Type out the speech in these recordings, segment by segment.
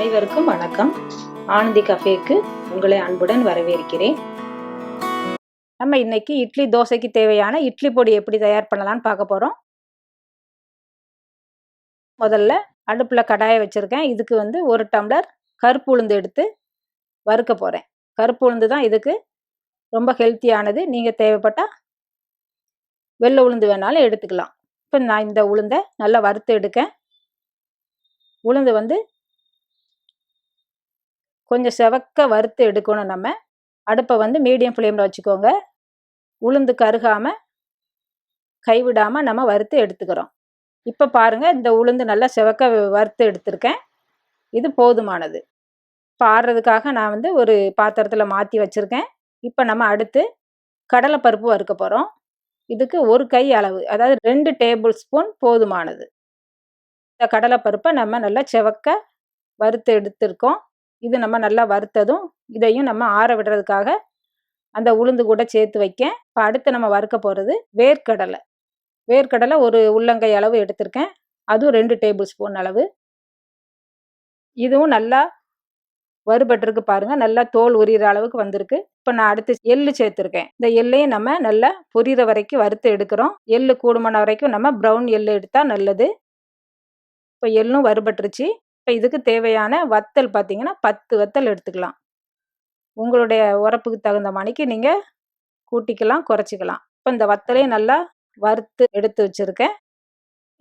அனைவருக்கும் வணக்கம். ஆனந்தி கஃபேக்கு உங்களை அன்புடன் வரவேற்கிறேன். நம்ம இன்னைக்கு இட்லி தோசைக்கு தேவையான இட்லி பொடி எப்படி தயார் பண்ணலாம்னு பார்க்க போகிறோம். முதல்ல அடுப்பில் கடாயை வச்சுருக்கேன். இதுக்கு வந்து 1 டம்ளர் கருப்பு உளுந்து எடுத்து வறுக்க போகிறேன். கருப்பு உளுந்து தான் இதுக்கு ரொம்ப ஹெல்த்தியானது. நீங்கள் தேவைப்பட்டால் வெள்ளை உளுந்து வேணாலும் எடுத்துக்கலாம். இப்போ நான் இந்த உளுந்தை நல்லா வறுத்து எடுக்கேன். உளுந்து வந்து கொஞ்சம் செவக்க வறுத்து எடுக்கணும். நம்ம அடுப்பை வந்து மீடியம் ஃப்ளேமில் வச்சுக்கோங்க. உளுந்து கருகாமல் கைவிடாமல் நம்ம வறுத்து எடுத்துக்கிறோம். இப்போ பாருங்கள், இந்த உளுந்து நல்லா செவக்க வறுத்து எடுத்திருக்கேன். இது போதுமானது. இப்போ ஆறுறதுக்காக நான் வந்து ஒரு பாத்திரத்தில் மாற்றி வச்சுருக்கேன். இப்போ நம்ம அடுத்து கடலைப்பருப்பு வறுக்க போகிறோம். இதுக்கு 1 கை அளவு, அதாவது 2 டேபிள் ஸ்பூன் போதுமானது. இந்த கடலைப்பருப்பை நம்ம நல்லா செவக்க வறுத்து எடுத்திருக்கோம். இது நம்ம நல்லா வறுத்ததும் இதையும் நம்ம ஆற விடுறதுக்காக அந்த உளுந்து கூட சேர்த்து வைக்கேன். இப்போ அடுத்து நம்ம வறுக்க போகிறது வேர்க்கடலை. வேர்க்கடலை ஒரு உள்ளங்கை அளவு எடுத்திருக்கேன். அதுவும் 2 டேபிள் ஸ்பூன் அளவு. இதுவும் நல்லா வறுபட்டிருக்கு பாருங்கள். நல்லா தோல் உரிகிற அளவுக்கு வந்திருக்கு. இப்போ நான் அடுத்து எள்ளு சேர்த்துருக்கேன். இந்த எள்ளையும் நம்ம நல்லா பொரியிற வரைக்கும் வறுத்து எடுக்கிறோம். எள்ளு கூடுமான வரைக்கும் நம்ம ப்ரௌன் எள்ளு எடுத்தால் நல்லது. இப்போ எள்ளும் வறுபட்டுருச்சு. இப்போ இதுக்கு தேவையான வத்தல் பார்த்தீங்கன்னா 10 வத்தல் எடுத்துக்கலாம். உங்களுடைய உரப்புக்கு தகுந்த மணிக்கு நீங்கள் கூட்டிக்கலாம், குறைச்சிக்கலாம். இப்போ இந்த வத்தலையும் நல்லா வறுத்து எடுத்து வச்சுருக்கேன்.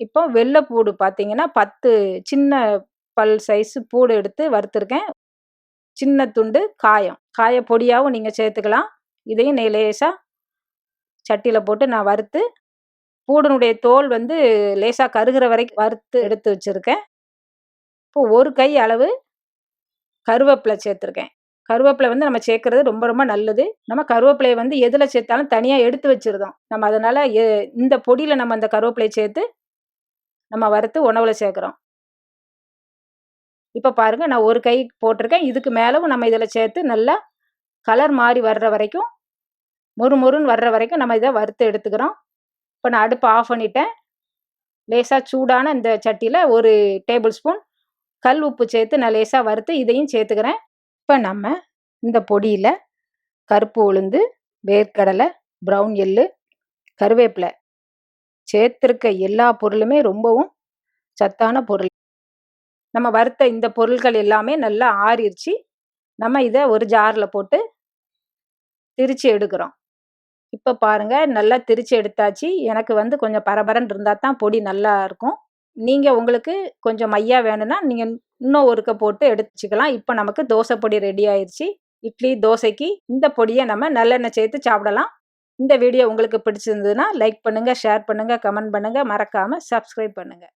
இப்போ வெள்ளைப்பூடு பார்த்தீங்கன்னா 10 சின்ன பல் சைஸு பூடு எடுத்து வறுத்துருக்கேன். சின்ன துண்டு காய பொடியாகவும் நீங்கள் சேர்த்துக்கலாம். இதையும் லேசாக சட்டியில் போட்டு நான் வறுத்து பூடனுடைய தோல் வந்து லேசாக கருகிற வரைக்கும் வறுத்து எடுத்து வச்சுருக்கேன். இப்போ 1 கை அளவு கருவேப்பிலை சேர்த்துருக்கேன். கருவேப்பிலை வந்து நம்ம சேர்க்குறது ரொம்ப ரொம்ப நல்லது. நம்ம கருவேப்பிலையை வந்து எதில் சேர்த்தாலும் தனியாக எடுத்து வச்சுருந்தோம். நம்ம அதனால் இந்த பொடியில் நம்ம அந்த கருவேப்பிலையை சேர்த்து நம்ம வறுத்து உணவில் சேர்க்குறோம். இப்போ பாருங்கள், நான் 1 கை போட்டிருக்கேன். இதுக்கு மேலவும் நம்ம இதில் சேர்த்து நல்லா கலர் மாறி வர்ற வரைக்கும், மொறுன்னு வர்ற வரைக்கும் நம்ம இதை வறுத்து எடுத்துக்கிறோம். இப்போ நான் அடுப்பை ஆஃப் பண்ணிட்டேன். லேசாக சூடான இந்த சட்டியில் 1 டேபிள் ஸ்பூன் கல் உப்பு சேர்த்து நான் லேசாக வறுத்து இதையும் சேர்த்துக்கிறேன். இப்போ நம்ம இந்த பொடியில் கருப்பு உளுந்து, வேர்க்கடலை, ப்ரௌன் எள்ளு, கருவேப்பிலை சேர்த்துருக்க எல்லா பொருளுமே ரொம்பவும் சத்தான பொருள். நம்ம வறுத்த இந்த பொருட்கள் எல்லாமே நல்லா ஆறிடுச்சு. நம்ம இதை ஒரு ஜாரில் போட்டு திரிச்சு எடுக்கிறோம். இப்போ பாருங்கள், நல்லா திரிச்சு எடுத்தாச்சு. எனக்கு வந்து கொஞ்சம் பரபரன்னு இருந்தால் தான் பொடி நல்லா இருக்கும். நீங்கள் உங்களுக்கு கொஞ்சம் மையா வேணும்னா நீங்கள் இன்னும் 1 கப் போட்டு எடுத்துக்கலாம். இப்போ நமக்கு தோசை பொடி ரெடி ஆயிடுச்சு. இட்லி தோசைக்கு இந்த பொடியை நம்ம நல்லெண்ணெய் சேர்த்து சாப்பிடலாம். இந்த வீடியோ உங்களுக்கு பிடிச்சிருந்ததுன்னா லைக் பண்ணுங்கள், ஷேர் பண்ணுங்கள், கமெண்ட் பண்ணுங்கள், மறக்காமல் சப்ஸ்கிரைப் பண்ணுங்கள்.